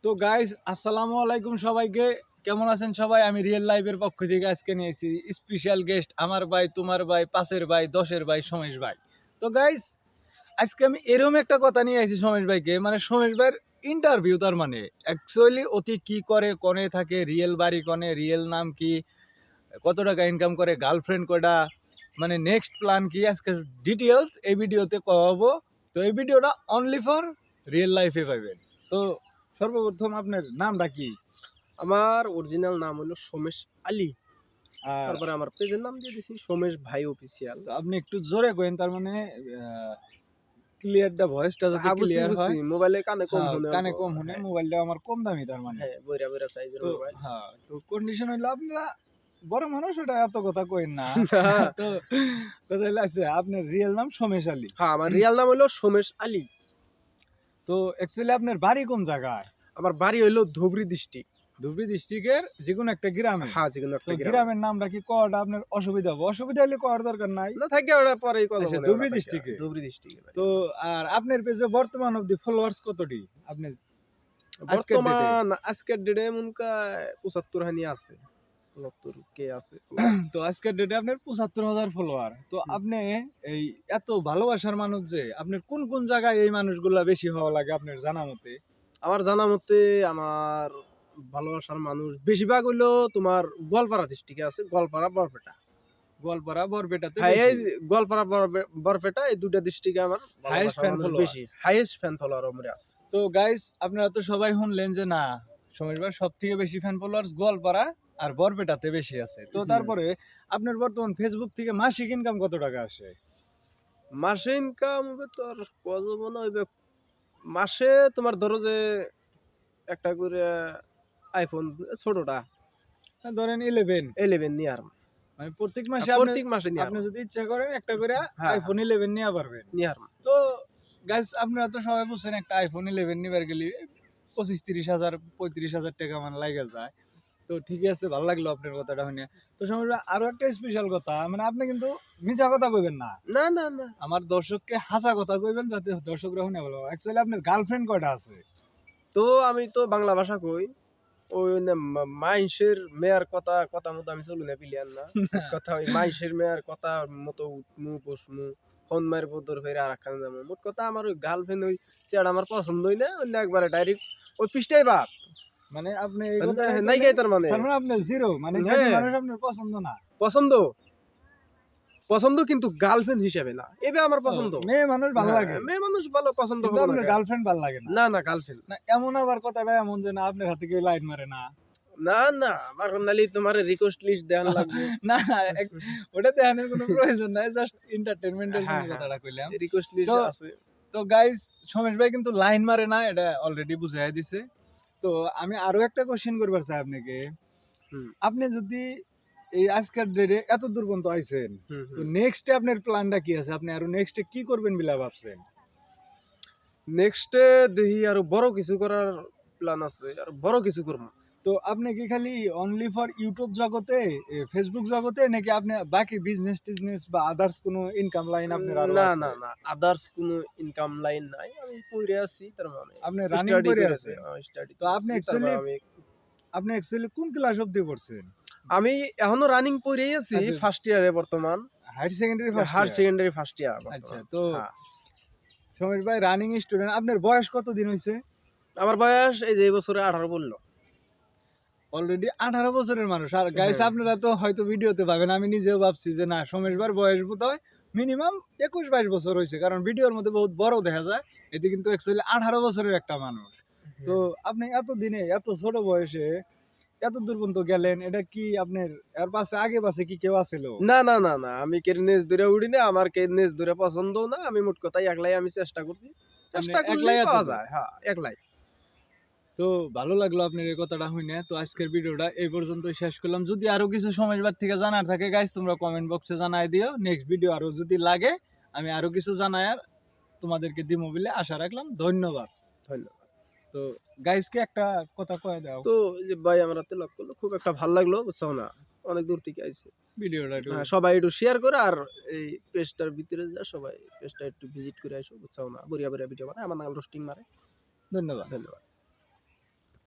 তো গাইস আসসালামু আলাইকুম সবাইকে। কেমন আছেন সবাই? আমি রিয়েল লাইফের পক্ষ থেকে আজকে নিয়েছি স্পেশাল গেস্ট, আমার ভাই, তোমার ভাই, পাশের ভাই, দশের ভাই, সোমেশ ভাই। তো গাইস আজকে আমি এরকম একটা কথা নিয়ে আসি সোমেশ ভাইকে, মানে সোমেশ ভাইয়ের ইন্টারভিউ। তার মানে অ্যাকচুয়ালি অতি কি করে, কনে থাকে, রিয়েল বাড়ি কনে, রিয়েল নাম কি, কত টাকা ইনকাম করে, গার্লফ্রেন্ড কয়টা, মানে নেক্সট প্ল্যান কি, আজকে ডিটেলস এই ভিডিওতে কওয়াবো। তো এই ভিডিওটা অনলি ফর রিয়েল লাইফে পাইবেন। তো সর্বপ্রথম আপনার নামটা কি? আমার অরিজিনাল নাম হলো সোমেশ আলী। আর তারপরে আমার পেজের নাম দিয়ে দিছি সোমেশ ভাই অফিসিয়াল। তো আপনি একটু জোরে কইেন, তার মানে ক্লিয়ার দা ভয়েসটা যাতে হ্যাঁ, বুঝছি ক্লিয়ার হয়। বুঝছি, মোবাইলে কানে কম হ্যাঁ, শুনে কানে অল্প। কম শুনে, হ্যাঁ মোবাইলটা আমার কম দামি তার মানে। হ্যাঁ, বইরা বইরা সাইজের তো মোবাইল। হ্যাঁ, তো কন্ডিশন হইলো আপনারা বড় মানুষ, ওটা এত কথা কইেন না। তো কথা হইলো আছে আপনার রিয়েল নাম সোমেশ আলী। হ্যাঁ, আমার রিয়াল নাম হলো সোমেশ আলী। তো অ্যাকচুয়ালি আপনার বাড়ি কোন জায়গায়? আমার বাড়ি হইলো ধুবড়ী ডিস্ট্রিক্ট। ধুবড়ী ডিস্ট্রিক্টের যে কোনো একটা গ্রামে? হ্যাঁ, যেকোনো তো একটা গ্রাম। গ্রামের নামটা কি কওয়াটা আপনার অসুবিধা হবে? অসুবিধা হলে কওয়ার দরকার নাই। না থাকে ওটা পরেই কথা আচ্ছা, বলে। ধুবড়ী ডিস্ট্রিক্টে। ধুবড়ী ডিস্ট্রিক্টে। তো আর আপনার পেজে বর্তমান অবধি ফলোয়ার্স কতটি আপনার আজকের ডেটে? বর্তমান আজকের ডেটে মনকা ৭৫ হানি আছে। ৭৫ কে আছে। তো আজকের ডেটে আপনার ৭৫,০০০ ফলোয়ার। তো আপনি এই এত ভালোবাসার মানুষ, যে আপনার কোন কোন জায়গায় এই মানুষগুলা বেশি হওয়া লাগে আপনার জানা মতে? আমার জানা মতে আমার ভালোবাসার মানুষ বেশিরভাগ হইলো তোমার গোয়ালপাড়া ডিস্ট্রিক্টে আছে, গোয়ালপাড়া বরপেটা। গোয়ালপাড়া বরপেটাতে হ্যাঁ, এই বেশি গোয়ালপাড়া বরপেটা এই দুটা ডিস্ট্রিক্টে আমার হাইয়েস্ট ভালোবাসার ফ্যান মানুষ ফলোয়ার। বেশি, হাইয়েস্ট ফ্যান ফলোয়ার আমার আছে। তো গাইস আপনারা তো সবাই শুনলেন যে না, সমীর ভাই সব থেকে বেশি ফ্যান ফলোয়ার্স গোয়ালপাড়া আর বরপেটাতে বেশি আছে। তো তারপরে আপনার বর্তমান ফেসবুক থেকে মাসিক ইনকাম কত টাকা আসে? মাসে ইনকাম হবে তো আর কত মনে হইবে, মাসে তোমার ধরো যে একটা করে আইফোন ছোটটা ধরেন 11, 11 নিয়ে আর মানে প্রত্যেক মাসে প্রত্যেক মাসে নিয়ে আপনি যদি ইচ্ছা করেন একটা করে হ্যাঁ, আইফোন 11 নিয়ে পারবেন। নিয়ে আর তো গাইস আপনারা তো সবাই বুঝছেন একটা আইফোন 11 নিবার গেলে 25-30 হাজার 35,000 টাকা মানে লাগে যায়। তো ঠিকই আছে, ভালো লাগলো আপনার কথাটা শুনে। তো সময় আরো একটা স্পেশাল কথা, মানে আপনি কিন্তু মিছা কথা কইবেন না, না না না। আমার দর্শককে হাসা কথা কইবেন যাতে দর্শকরা শুনে ভালো। অ্যাকচুয়ালি আপনার গার্লফ্রেন্ড কয়টা আছে? তো আমি তো বাংলা ভাষা কই, ওই মাইনষের মেয়ার কথা কথা মতো আমি চলু না পিলিয়ান না। কথা ওই মাইনষের মেয়ার কথা মতো উঠমু বসমু ফোন মার বদর ফেরে আর একখানে যাবো। মোট কথা আমার ওই গার্লফ্রেন্ড ওই সেটা আমার পছন্দই না, অন্য একবারে ডাইরেক্ট ওই পৃষ্ঠাই বাপ। মানে আপনি এই মানে কথা নাই গাই তার মানে। তার মানে আপনার জিরো, মানে হ্যাঁ। কোনো মানুষ আপনার পছন্দ না? পছন্দ পছন্দ কিন্তু গার্লফ্রেন্ড হিসেবে না, এবে আমার পছন্দ। মেয়ে মানুষ ভালো হ্যাঁ, লাগে, মেয়ে মানুষ ভালো পছন্দ কিন্তু হবো আপনার না। গার্লফ্রেন্ড ভালো লাগে না? না না গার্লফ্রেন্ড না, এমন আবার কথাটা এমন যে না আপনার হাতে কেউ লাইন মারে না? না না, আমার নালি তোমার রিকোয়েস্ট লিস্ট দেন লাগবে। না, ওটা দেখানোর কোনো প্রয়োজন নাই, জাস্ট এন্টারটেইনমেন্টের জন্য হ্যাঁ, কথাটা কইলাম। রিকোয়েস্ট লিস্ট তো- আছে। তো গাইস সমেশ ভাই কিন্তু লাইন মারে না, এটা অলরেডি বুঝাই দিছে। তো আমি আরো একটা কোশ্চেন করবার চাই আপনাকে। হুম আপনি যদি এই আজকের ডেটে এত দূর পর্যন্ত আইছেন, হুম তো হুম। নেক্সটে আপনার প্ল্যানটা কি আছে? আপনি আরো নেক্সটে কি করবেন বলে ভাবছেন? নেক্সটে দেখি আরো বড় কিছু করার প্ল্যান আছে, আর বড় কিছু করবো। তো আপনি কি খালি অনলি ফর ইউটিউব জগতে, ফেসবুক জগতে, নাকি আপনি বাকি বিজনেস টিজনেস বা আদার্স কোনো ইনকাম লাইন আপনার আরো না আছে? না না, আদার্স কোনো ইনকাম লাইন নাই, আমি পড়ে আছি তার মানে আপনি রানিং স্টাডি করে করে আছে? আছি, স্টাডি। তো আপনি অ্যাকচুয়ালি কোন ক্লাস অবধি পড়ছেন? আমি এখনো রানিং পড়েই আছি, আচ্ছা। ফার্স্ট ইয়ারে বর্তমান, higher secondary first higher secondary first year. আচ্ছা, তো সমীর ভাই রানিং স্টুডেন্ট, আপনার বয়স কত দিন হয়েছে? আমার বয়স এই যে এই বছরে 18 বললো। অলরেডি 18 বছরের মানুষ। আর গাইস হ্যাঁ। আপনারা তো হয়তো ভিডিওতে পাবেন, আমি নিজেও ভাবছি যে না, সমীর ভাইয়ের বয়স বোধহয় মিনিমাম 21-22 বছর হয়েছে, কারণ ভিডিওর মধ্যে বহুত বড় দেখা যায়, এতে কিন্তু অ্যাকচুয়ালি 18 বছরের একটা মানুষ। তো আপনি এত দিনে এত ছোট বয়সে এত দূর পর্যন্ত গেলেন, এটা কি আপনার এর পাশে আগে পাশে কি কেউ আছিল? না না না না, আমি কেরনেস ধরে উড়ি না, আমার কেরনেস ধরে পছন্দও না। আমি মোট কথাই একলাই আমি চেষ্টা করছি, চেষ্টা একলাই করলেই এত পাওয়া দূর? যায়। হ্যাঁ, একলাই। তো ভালো লাগলো আপনার এই কথাটা শুনে। তো আজকের ভিডিওটা এই পর্যন্তই শেষ করলাম। যদি আরো কিছু সমাজবাদ থেকে জানার থাকে গাইস, তোমরা কমেন্ট বক্সে জানাই দিও। নেক্সট ভিডিও আরো যদি লাগে আমি আরো কিছু জানাই আর তোমাদেরকে দিমো বলে আশা রাখলাম। ধন্যবাদ। ধন্যবাদ। তো গাইসকে একটা কথা কয়ে দাও, তো এই যে ভাই আমরা তেলাক করলো, খুব একটা ভালো লাগলো, বুঝছো না, অনেক দূর থেকে আইছে। ভিডিওটা একটু সবাই একটু শেয়ার করে, আর এই পেজটার ভিতরে যা সবাই পেজটা একটু ভিজিট করে আসো, বুঝছো না, বড়িয়া বড়িয়া ভিডিও বানায়, আমার নাম রোস্টিং মারে। ধন্যবাদ। ধন্যবাদ।